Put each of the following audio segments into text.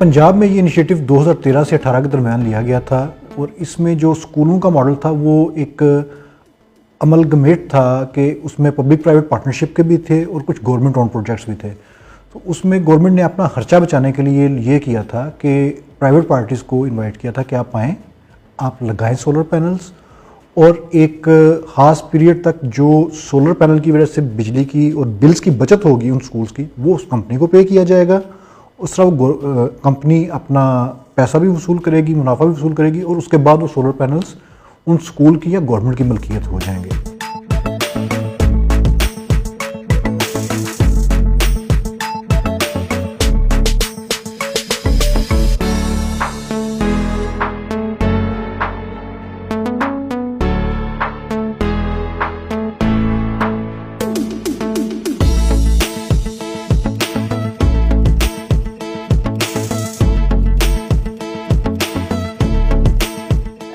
पंजाब में ये इनिशिएटिव 2013 से 18 के दरमियान लिया गया था और इसमें जो स्कूलों का मॉडल था वो एक अमलगमेट था कि उसमें पब्लिक प्राइवेट पार्टनरशिप के भी थे और कुछ गवर्नमेंट ओन प्रोजेक्ट्स भी थे। तो उसमें गवर्नमेंट ने अपना खर्चा बचाने के लिए ये किया था कि प्राइवेट पार्टीज़ को इनवाइट किया था कि आप आएँ, आप लगाएं सोलर पैनल्स और एक ख़ास पीरियड तक जो सोलर पैनल की वजह से बिजली की और बिल्स की बचत होगी उन स्कूल्स की, वो उस कंपनी को पे किया जाएगा। उस तरह कंपनी अपना पैसा भी वसूल करेगी, मुनाफा भी वसूल करेगी और उसके बाद वो सोलर पैनल्स उन स्कूल की या गवर्नमेंट की मलकियत हो जाएंगे।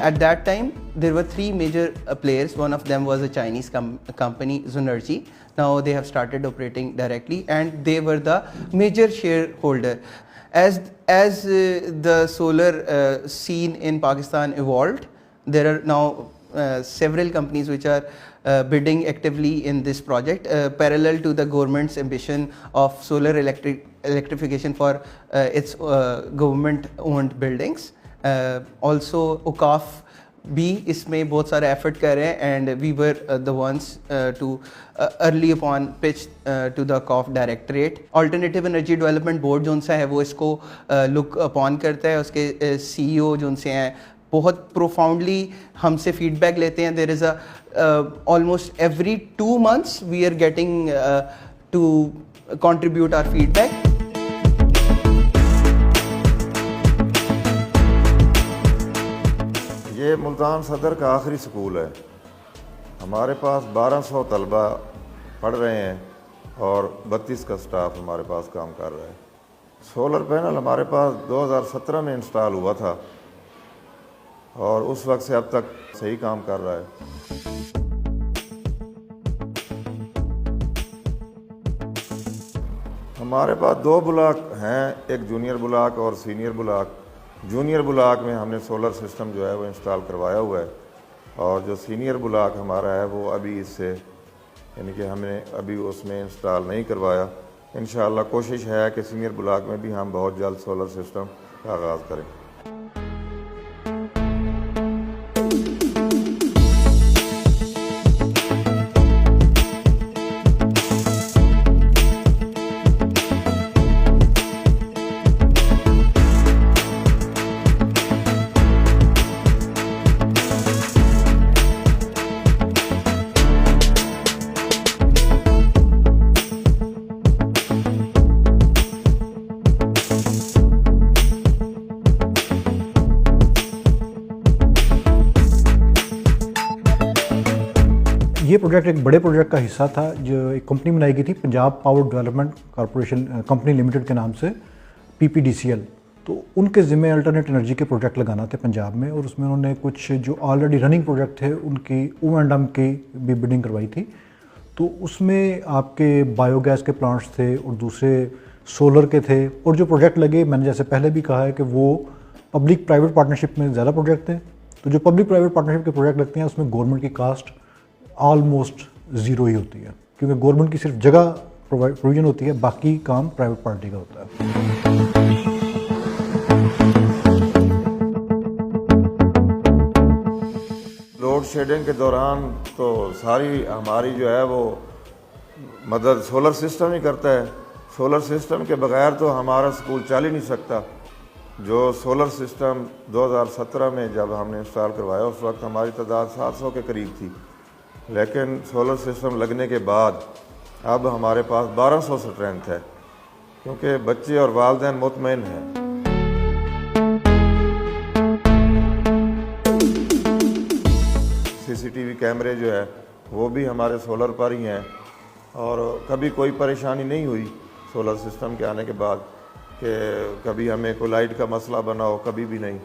At that time, there were three major players. One of them was a Chinese company, Zunergy. Now they have started operating directly, and they were the major shareholder. As the solar scene in Pakistan evolved, there are now several companies which are bidding actively in this project, parallel to the government's ambition of solar electrification for its government-owned buildings. Also UCAF भी इसमें बहुत सारे effort कर रहे हैं and we were the ones to early upon pitch to the UCAF directorate. Alternative energy development board जो सा है वो इसको लुक अपॉन करता है। उसके CEO जो से हैं बहुत प्रोफाउंडली हमसे फीडबैक लेते हैं। There is almost every 2 months we are getting to contribute our feedback. ये मुल्तान सदर का आखिरी स्कूल है। हमारे पास 1200 तलबा पढ़ रहे हैं और 32 का स्टाफ हमारे पास काम कर रहा है। सोलर पैनल हमारे पास 2017 में इंस्टॉल हुआ था और उस वक्त से अब तक सही काम कर रहा है। हमारे पास 2 ब्लॉक हैं, एक जूनियर ब्लॉक और सीनियर ब्लॉक। जूनियर ब्लॉक में हमने सोलर सिस्टम जो है वो इंस्टॉल करवाया हुआ है और जो सीनियर ब्लॉक हमारा है वो अभी इससे यानी कि हमने अभी उसमें इंस्टॉल नहीं करवाया। इंशाअल्लाह कोशिश है कि सीनियर ब्लॉक में भी हम बहुत जल्द सोलर सिस्टम का आगाज़ करें। ये प्रोजेक्ट एक बड़े प्रोजेक्ट का हिस्सा था जो एक कंपनी बनाई गई थी, Punjab power development corporation company limited के नाम से, PPDCL। तो उनके ज़िम्मे अल्टरनेट एनर्जी के प्रोजेक्ट लगाना थे पंजाब में और उसमें उन्होंने कुछ जो ऑलरेडी रनिंग प्रोजेक्ट थे उनकी O&M की भी बिडिंग करवाई थी। तो उसमें आपके बायोगैस के प्लांट्स थे और दूसरे सोलर के थे और जो प्रोजेक्ट लगे, मैंने जैसे पहले भी कहा है कि वो पब्लिक प्राइवेट पार्टनरशिप में ज़्यादा प्रोजेक्ट थे। तो जो पब्लिक प्राइवेट पार्टनरशिप के प्रोजेक्ट लगते हैं उसमें गवर्नमेंट की कास्ट ऑलमोस्ट ज़ीरो ही होती है, क्योंकि गवर्नमेंट की सिर्फ जगह प्रोविजन होती है, बाकी काम प्राइवेट पार्टी का होता है। लोड शेडिंग के दौरान तो सारी हमारी जो है वो मदद सोलर सिस्टम ही करता है। सोलर सिस्टम के बगैर तो हमारा स्कूल चल ही नहीं सकता। जो सोलर सिस्टम 2017 में जब हमने इंस्टॉल करवाया उस वक्त हमारी तादाद 700 के करीब थी, लेकिन सोलर सिस्टम लगने के बाद अब हमारे पास 1200 स्ट्रेंथ है, क्योंकि बच्चे और वालिदैन मुतमईन हैं। CCTV कैमरे जो है वो भी हमारे सोलर पर ही हैं और कभी कोई परेशानी नहीं हुई सोलर सिस्टम के आने के बाद कि कभी हमें कोई लाइट का मसला बना हो, कभी भी नहीं।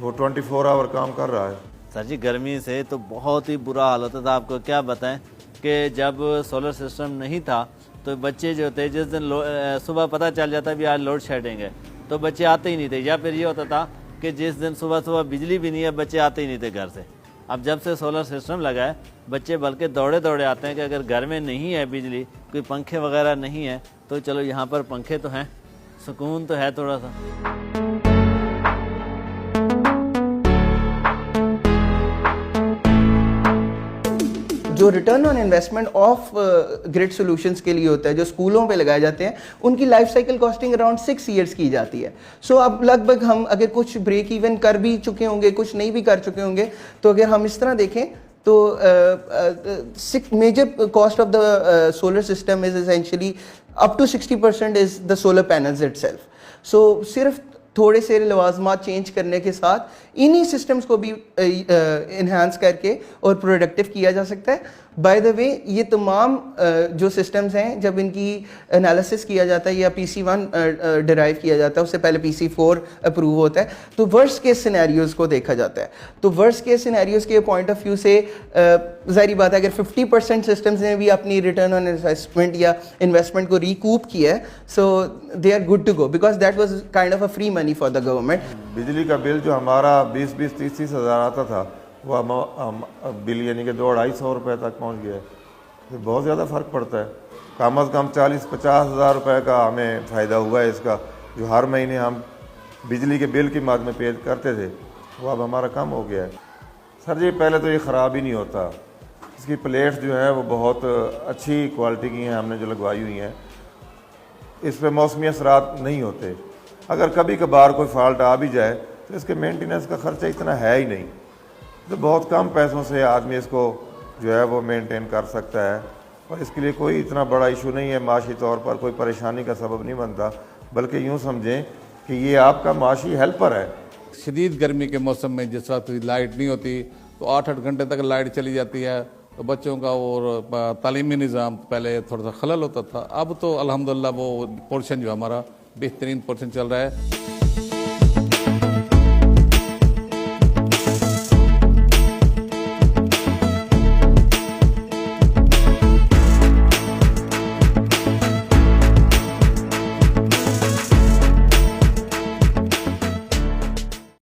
वो 24 आवर काम कर रहा है। सर जी गर्मी से तो बहुत ही बुरा हाल होता था। आपको क्या बताएं कि जब सोलर सिस्टम नहीं था तो बच्चे जो थे जिस दिन सुबह पता चल जाता भी आज लोड शेडिंग है तो बच्चे आते ही नहीं थे, या फिर ये होता था कि जिस दिन सुबह सुबह बिजली भी नहीं है बच्चे आते ही नहीं थे घर से। अब जब से सोलर सिस्टम लगा है बच्चे बल्कि दौड़े दौड़े आते हैं कि अगर घर में नहीं है बिजली, कोई पंखे वगैरह नहीं है, तो चलो यहाँ पर पंखे तो हैं, सुकून तो है थोड़ा सा। जो return on investment of grid solutions के लिए होता है, जो स्कूलों पे लगाए जाते हैं, उनकी life cycle costing around 6 years की जाती है। सो अब लगभग हम अगर कुछ ब्रेक इवन कर भी चुके होंगे, कुछ नहीं भी कर चुके होंगे, तो अगर हम इस तरह देखें तो major cost of the solar system is essentially up to 60% is the solar panels itself. So सिर्फ थोड़े से लवाजमात चेंज करने के साथ इन्हीं सिस्टम्स को भी इन्हांस करके और प्रोडक्टिव किया जा सकता है। बाय द वे ये तमाम जो सिस्टम्स हैं, जब इनकी एनालिसिस किया जाता है या PC1 डिराइव किया जाता है, उससे पहले PC4 अप्रूव होता है, तो वर्स्ट केस सिनेरियोज को देखा जाता है। तो वर्स्ट केस सिनेरियोज के पॉइंट ऑफ व्यू से ज़ाहिर बात है, अगर 50% सिस्टम्स ने भी अपनी रिटर्न ऑन इन्वेस्टमेंट या इन्वेस्टमेंट को रिकूप किया है, so they are good to go, because that was kind of a free money for the government. बिजली का बिल जो हमारा 20-20, 30-30 हज़ार आता था, वो बिल यानी कि 200-250 रुपये तक पहुंच गया है। तो बहुत ज़्यादा फ़र्क पड़ता है। कम से कम 40-50 हज़ार रुपये का हमें फ़ायदा हुआ है इसका, जो हर महीने हम बिजली के बिल की मद में पे करते थे, वो अब हमारा कम हो गया है। सर जी, पहले तो ये ख़राब ही नहीं होता। इसकी प्लेट्स जो है वो बहुत अच्छी क्वालिटी की हैं, हमने जो लगवाई हुई हैं। इस पर मौसमी असरात नहीं होते। अगर कभी कभार कोई फॉल्ट आ भी जाए तो इसके मेंटेनेंस का ख़र्चा इतना है ही नहीं, तो बहुत कम पैसों से आदमी इसको जो है वो मेंटेन कर सकता है, और इसके लिए कोई इतना बड़ा इशू नहीं है, माशी तौर पर कोई परेशानी का सबब नहीं बनता, बल्कि यूँ समझें कि ये आपका माशी हेल्पर है। शदीद गर्मी के मौसम में जिस वक्त लाइट नहीं होती तो 8-8 घंटे तक लाइट चली जाती है, तो बच्चों का और तालीमी निज़ाम पहले थोड़ा सा खलल होता था। अब तो अल्हम्दुलिल्लाह वो पोर्शन जो हमारा बेहतरीन पोर्शन चल रहा है।